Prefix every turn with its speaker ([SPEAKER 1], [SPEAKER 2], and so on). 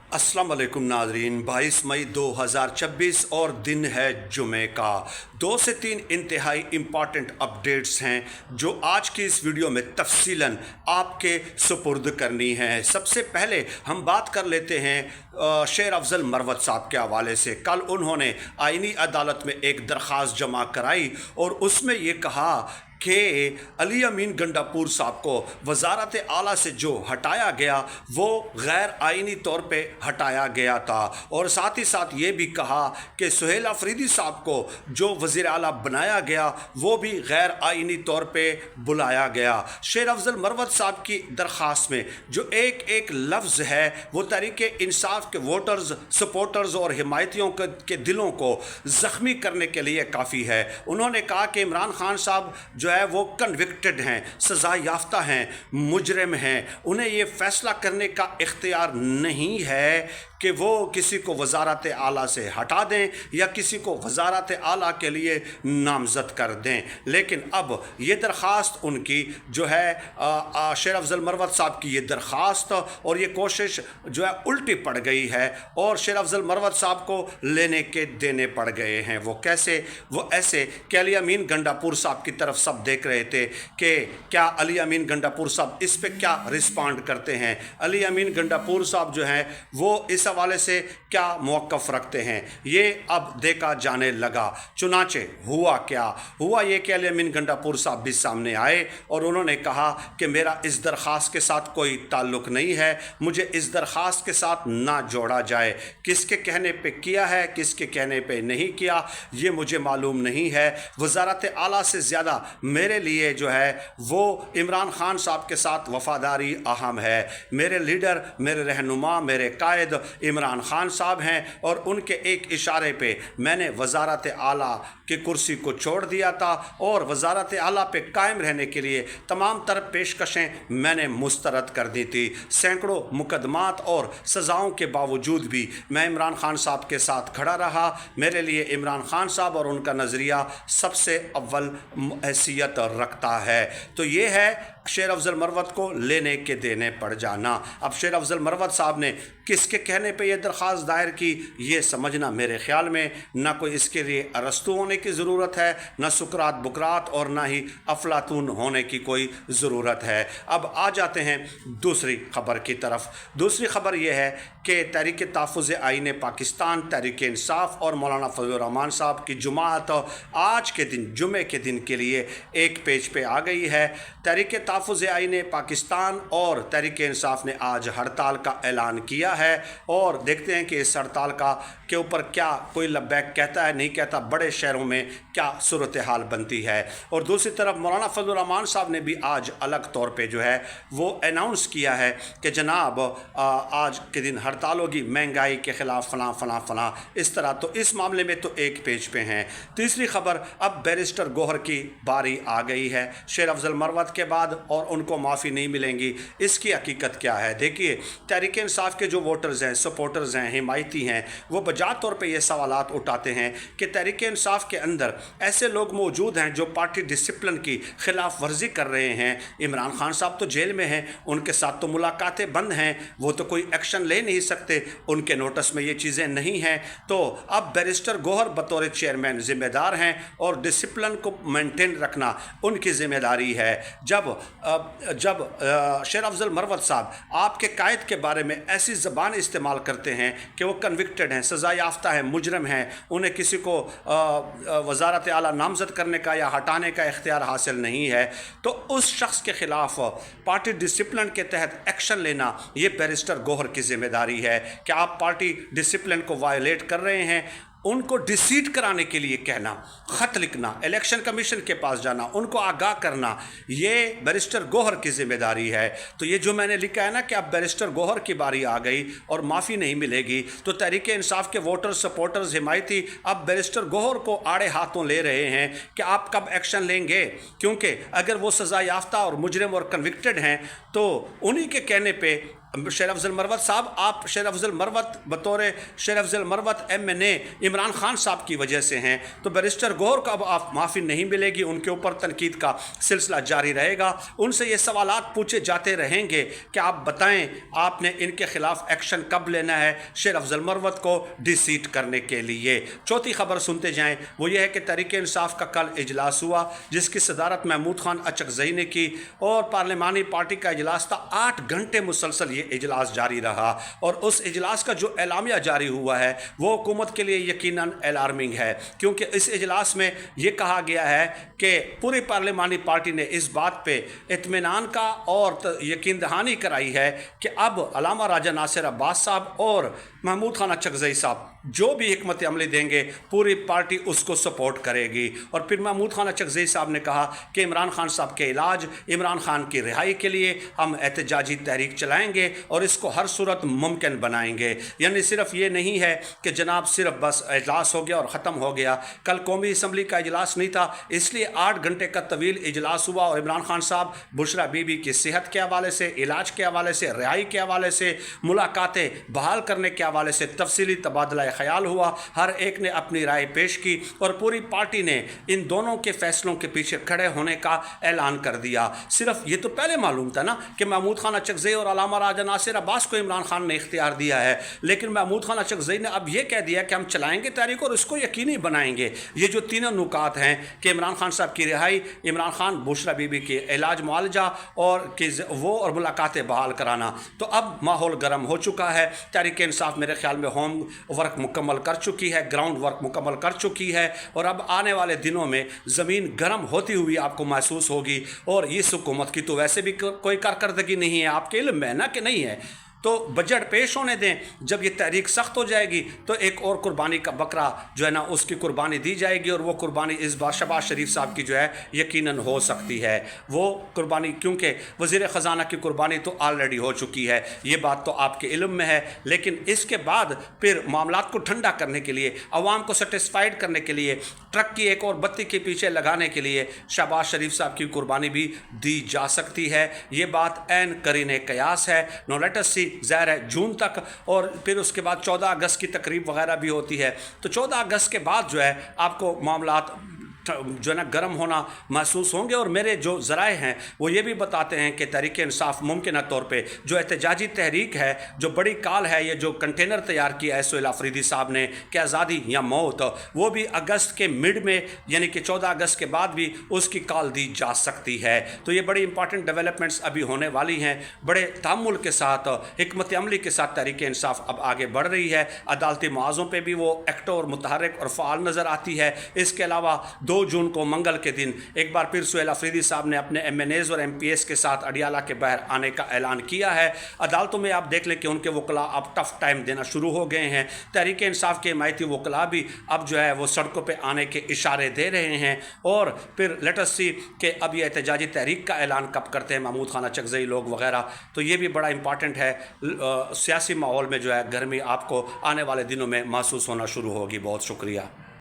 [SPEAKER 1] अस्सलाम वालेकुम नाज़रीन। 22 मई 2026 और दिन है जुमे का। 2 से 3 इंतहाई इम्पॉर्टेंट अपडेट्स हैं जो आज की इस वीडियो में तफसीलन आपके सुपुर्द करनी है। सबसे पहले हम बात कर लेते हैं शेर अफजल मरवत साहब के हवाले से। कल उन्होंने आईनी अदालत में एक दरख्वास्त जमा कराई और उसमें ये कहा कि अली अमीन गंडापुर साहब को वजारत आला से जो हटाया गया वो गैर आइनी तौर पे हटाया गया था, और साथ ही साथ ये भी कहा कि सुहेल अफरीदी साहब को जो वज़ीर आला बनाया गया वो भी गैर आइनी तौर पे बुलाया गया। शेर अफजल मरवत साहब की दरख्वास्त में जो एक एक लफ्ज़ है वो तहरीक इंसाफ के वोटर्स, सपोर्टर्स और हिमायतियों के दिलों को ज़ख्मी करने के लिए काफ़ी है। उन्होंने कहा कि इमरान खान साहब जो है वो कन्विक्टेड हैं, सज़ा याफ्ता हैं, मुजरिम हैं। उन्हें ये फ़ैसला करने का इख्तियार नहीं है कि वो किसी को वजारत आला से हटा दें या किसी को वजारत आला के लिए नामज़द कर दें। लेकिन अब ये दरख्वास्त उनकी जो है शेर अफजल मरवत साहब की ये दरख्वास्त और ये कोशिश जो है उल्टी पड़ गई है और शेर अफजल मरवत साहब को लेने के देने पड़ गए हैं। वो कैसे? वो ऐसे कि अली अमीन गंडापुर साहब की तरफ सब देख रहे थे कि क्या अली अमीन गंडापुर साहब इस पे क्या रिस्पॉन्ड करते हैं, अली अमीन गंडापुर साहब जो हैं वो इस हवाले से क्या मौक़िफ़ रखते हैं। ये अब देखा जाने लगा। चुनाचे हुआ क्या? हुआ ये कि अली अमीन गंडापुर साहब भी सामने आए और उन्होंने कहा कि मेरा इस दरख्वास्त के साथ कोई ताल्लुक़ नहीं है, मुझे इस दरख्वास्त के साथ ना जोड़ा जाए। किसके कहने पे किया है, किसके कहने पे नहीं किया, ये मुझे मालूम नहीं है। वजारत आला से ज़्यादा मेरे लिए जो है वो इमरान खान साहब के साथ वफ़ादारी अहम है। मेरे लीडर, मेरे रहनुमा, मेरे कायद इमरान खान साहब हैं और उनके एक इशारे पे मैंने वजारत आला की कुर्सी को छोड़ दिया था और वजारत आला पे कायम रहने के लिए तमाम तर पेशकशें मैंने मुस्तरद कर दी थी। सैकड़ों मुकदमात और सज़ाओं के बावजूद भी मैं इमरान खान साहब के साथ खड़ा रहा। मेरे लिए इमरान खान साहब और उनका नज़रिया सबसे अव्वल हैसियत रखता है। तो ये है शेर अफजल मरवत को लेने के देने पड़ जाना। अब शेर अफजल मरवत साहब ने किसके कहने पे ये दरख्वास्त दायर की, ये समझना मेरे ख़्याल में ना कोई इसके लिए अरस्तु होने की ज़रूरत है, ना सुकरात बुकरात और ना ही अफलातून होने की कोई ज़रूरत है। अब आ जाते हैं दूसरी ख़बर की तरफ। दूसरी ख़बर यह है कि तहरीक तहफ़्फ़ुज़ आईन पाकिस्तान, तहरीक इंसाफ और मौलाना फजलुर रहमान साहब की जुमात आज के दिन, जुमे के दिन के लिए एक पेज पे आ गई है। तहरीक तहफ़्फ़ुज़ आईन पाकिस्तान और तहरीक इंसाफ ने आज हड़ताल का ऐलान किया है और देखते हैं कि इस हड़ताल के ऊपर क्या कोई लब्बैक कहता है, नहीं कहता, बड़े शहरों में क्या सूरत हाल बनती है। और दूसरी तरफ मौलाना फजलुर रहमान साहब ने भी आज अलग तौर पे जो है वो अनाउंस किया है कि जनाब आज के दिन हड़ताल होगी, महंगाई के ख़िलाफ़ फ़लाँ फ़लाँ फ़लाँ इस तरह। तो इस मामले में तो एक पेज पे हैं। तीसरी ख़बर, अब बैरिस्टर गौहर की बारी आ गई है शेर अफजल मरवत के बाद और उनको माफ़ी नहीं मिलेंगी। इसकी हकीकत क्या है? देखिए, तहरीक इंसाफ के जो वोटर्स हैं, सपोर्टर्स हैं, हिमायती हैं, वो बजा तौर पे ये सवालात उठाते हैं कि तहरीक इंसाफ के अंदर ऐसे लोग मौजूद हैं जो पार्टी डिसिप्लिन की खिलाफ वर्जी कर रहे हैं। इमरान खान साहब तो जेल में हैं, उनके साथ तो मुलाकातें बंद हैं, वो तो कोई एक्शन ले नहीं सकते, उनके नोटिस में ये चीज़ें नहीं हैं। तो अब बैरिस्टर गौहर बतौर चेयरमैन ज़िम्मेदार हैं और डिसिप्लिन को मेंटेन रखना उनकी ज़िम्मेदारी है। जब शेर अफजल मरवत साहब आपके कायद के बारे में ऐसी ज़बान इस्तेमाल करते हैं कि वो कन्विक्टेड हैं, सज़ा याफ्ता है, मुजरिम हैं, उन्हें किसी को वजारत आला नामज़द करने का या हटाने का इख्तियार हासिल नहीं है, तो उस शख्स के ख़िलाफ़ पार्टी डिसिप्लिन के तहत एक्शन लेना ये बैरिस्टर गौहर की ज़िम्मेदारी है कि आप पार्टी डिसिप्लिन को वायलेट कर रहे हैं। उनको डिसीट कराने के लिए कहना, ख़त लिखना, इलेक्शन कमीशन के पास जाना, उनको आगाह करना, ये बैरिस्टर गौहर की ज़िम्मेदारी है। तो ये जो मैंने लिखा है ना कि अब बैरिस्टर गौहर की बारी आ गई और माफ़ी नहीं मिलेगी, तो तहरीक इंसाफ के वोटर्स, सपोर्टर्स, हिमायती अब बैरिस्टर गौहर को आड़े हाथों ले रहे हैं कि आप कब एक्शन लेंगे, क्योंकि अगर वो सज़ा याफ्ता और मुजरिम और कन्विक्टेड हैं तो उन्हीं के कहने पे शेर अफजल मरवत साहब, आप शेर अफजल मरवत बतौर शेर अफजल मरवत MNA इमरान खान साहब की वजह से हैं, तो बैरिस्टर गौहर को अब आप माफ़ी नहीं मिलेगी, उनके ऊपर तनकीद का सिलसिला जारी रहेगा। उनसे ये सवालात पूछे जाते रहेंगे कि आप बताएं आपने इनके खिलाफ एक्शन कब लेना है शेर अफजल मरवत को डिसीट करने के लिए। चौथी खबर सुनते जाएं, वो ये है कि तहरीक इंसाफ का कल इजलास हुआ जिसकी सदारत महमूद खान अचकज़ई ने की और पार्लिमानी पार्टी का इजलास था। 8 घंटे मुसलसल ये इजलास जारी रहा और उस इजलास का जो एलामिया जारी हुआ है वो हुकूमत के लिए यकीनन अलार्मिंग है, क्योंकि इस इजलास में ये कहा गया है कि पूरी पार्लिमानी पार्टी ने इस बात पे इत्मीनान का और यकीन दहानी कराई है कि अब अल्लामा राजा नासिर अब्बास साहब और महमूद खान अचकज़ई साहब जो भी हिकमत अमली देंगे पूरी पार्टी उसको सपोर्ट करेगी। और फिर महमूद खान अचकज़ई साहब ने कहा कि इमरान खान साहब के इलाज, इमरान खान की रिहाई के लिए हम एहतजाजी तहरीक चलाएंगे और इसको हर सूरत मुमकिन बनाएंगे। यानी सिर्फ ये नहीं है कि जनाब सिर्फ बस इजलास हो गया और ख़त्म हो गया। कल कौमी असम्बली का इजलास नहीं था, इसलिए 8 घंटे का तवील इजलास हुआ और इमरान खान साहब बुशरा बीबी की सेहत के हवाले से, इलाज के हवाले से, रिहाई के हवाले से, मुलाकातें बहाल करने के हवाले से तफसीली तबादला ख्याल हुआ। हर एक ने अपनी राय पेश की और पूरी पार्टी ने इन दोनों के फैसलों के पीछे खड़े होने का ऐलान कर दिया। सिर्फ ये तो पहले मालूम था ना कि महमूद खान अचकज़ई और अल्लामा राजा नासिर अब्बास को इमरान खान ने इख्तियार दिया है, लेकिन महमूद खान अचकज़ई ने अब ये कह दिया कि हम चलाएंगे तहरीक और इसको यकीनी बनाएंगे। ये जो तीनों नुकात हैं कि इमरान खान साहब की रिहाई, इमरान खान बुशरा बीबी के इलाज मुआलजा और वो और मुलाकातें बहाल कराना, तो अब माहौल गर्म हो चुका है। तहरीक इंसाफ मेरे ख्याल में होम वर्क मुकम्मल कर चुकी है, ग्राउंड वर्क मुकम्मल कर चुकी है और अब आने वाले दिनों में ज़मीन गर्म होती हुई आपको महसूस होगी। और इस हुकूमत की तो वैसे भी कोई कारकर्दगी नहीं है, आपके इल्म में ना कि नहीं है, तो बजट पेश होने दें। जब ये तहरीक सख्त हो जाएगी तो एक और कुर्बानी का बकरा जो है ना उसकी कुर्बानी दी जाएगी और वो कुर्बानी इस बार शहबाज शरीफ साहब की जो है यकीनन हो सकती है। वो कुर्बानी, क्योंकि वज़ीर ख़जाना की कुर्बानी तो ऑलरेडी हो चुकी है, ये बात तो आपके इल्म में है। लेकिन इसके बाद फिर मामलात को ठंडा करने के लिए, अवाम को सेटिस्फाइड करने के लिए, ट्रक की एक और बत्ती के पीछे लगाने के लिए शहबाज शरीफ साहब की कुर्बानी भी दी जा सकती है। ये बात ऐन करीने कयास है। नो लेट अस सी, ज़ाहिर है जून तक और फिर उसके बाद 14 अगस्त की तकरीब वगैरह भी होती है, तो 14 अगस्त के बाद जो है आपको मामलात जो है ना गर्म होना महसूस होंगे। और मेरे जो ज़राए हैं वो ये भी बताते हैं कि तहरीक इंसाफ मुमकिन तौर पे जो एहतजाजी तहरीक है, जो बड़ी काल है, ये जो कंटेनर तैयार किया है सुहेल अफरीदी साहब ने कि आज़ादी या मौत, वो भी अगस्त के मिड में यानी कि 14 अगस्त के बाद भी उसकी काल दी जा सकती है। तो ये बड़ी इंपॉर्टेंट डेवलपमेंट्स अभी होने वाली हैं। बड़े तामुल के साथ, हिकमत अमली के साथ तहरीक इंसाफ अब आगे बढ़ रही है। अदालती मुआज़ों पर भी वो एक्टिव और मुतहर्रिक और फ़ाल नज़र आती है। इसके अलावा 2 जून को मंगल के दिन एक बार फिर सुहेल अफरीदी साहब ने अपने MNAs और MPs के साथ अडियाला के बाहर आने का ऐलान किया है। अदालतों में आप देख लें कि उनके वकला अब टफ टाइम देना शुरू हो गए हैं। तहरीक इंसाफ के हिमायती वकला भी अब जो है वो सड़कों पे आने के इशारे दे रहे हैं। और फिर लेट अस सी कि अब ये एहतजाजी तहरीक का ऐलान कब करते हैं महमूद खान अचकज़ई लोग वगैरह, तो ये भी बड़ा इंपॉर्टेंट है। सियासी माहौल में जो है गर्मी आपको आने वाले दिनों में महसूस होना शुरू होगी। बहुत शुक्रिया।